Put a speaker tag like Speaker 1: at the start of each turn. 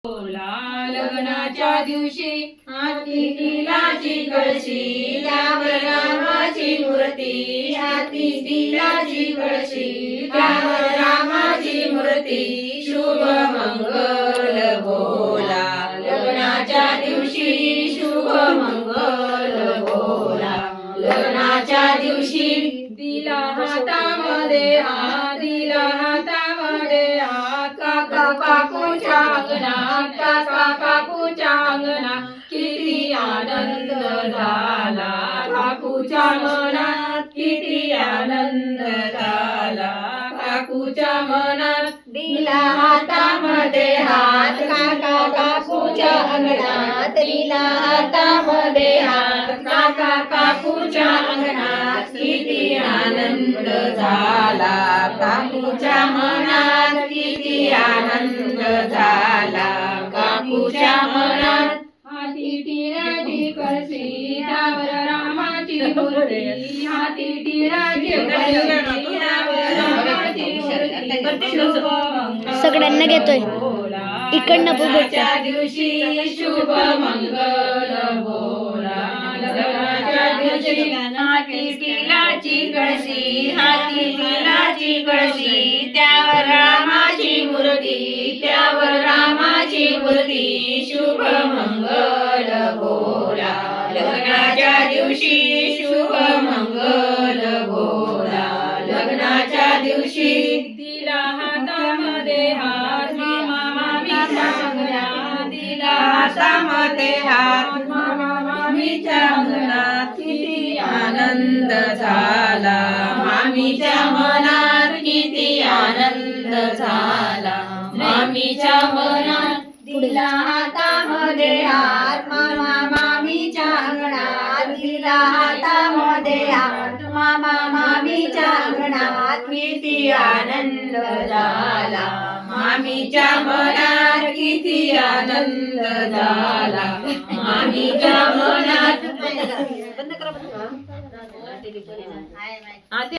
Speaker 1: बोला लग्नाच्या दिवशी हाती तिलाची कळशी, त्यावर रामाची मूर्ती. हाती तिलाची कळशी, त्यावर रामाची मूर्ती. शुभ मंगल बोला लग्नाच्या दिवशी, शुभ मंगल बोला लग्नाच्या दिवशी. दिला हातामध्ये हात, दिला हातामध्ये हात. काका काकूच्या अंगणात, काका काकूच्या अंगणात किती आनंद झाला. काकूच्या मनात किती आनंद झाला. काकूच्या मनात
Speaker 2: दिला हातामध्ये हात, काका काकूच्या अंगणात. दिला हातामध्ये हात,
Speaker 1: काका काकूच्या अंगणात किती आनंद झाला. काकूच्या मनात किती आनंद झाला. काकूच्या मनात हाती टिळाची कळशी, त्यावर रामाची मूर्ती. हाती टिळाची कळशी, त्यावर रामाची मूर्ती. शुभ मंगल
Speaker 2: सगळ्यांना घेतोय.
Speaker 1: बोला
Speaker 2: इकडनं पण भेटतं.
Speaker 1: लग्नाच्या दिवशी, शुभ मंगल बोला लग्नाच्या दिवशी. हाती तिलाची कळशी, हाती तिलाची कळशी, त्यावर रामाची मूर्ती. त्यावर रामाची मूर्ती. शुभ मंगल बोला लग्नाच्या दिवशी, शुभ मंगल बोला लग्नाच्या दिवशी. दिला हातामध्ये हात, मामा मामीच्या अंगणात. दिला हातामध्ये हात, मामा मामीच्या अंगणात किती आनंद झाला. मामीच्या मनात किती आनंद झाला. मामीच्या मनात
Speaker 2: दिला हातामध्ये हात, मामा मामीच्या अंगणात. दिला हातामध्ये हात, मामा मामीच्या अंगणात
Speaker 1: किती आनंद झाला. मामीच्या मनात किती आनंद झाला. मामीच्या मनात
Speaker 2: बंद करा.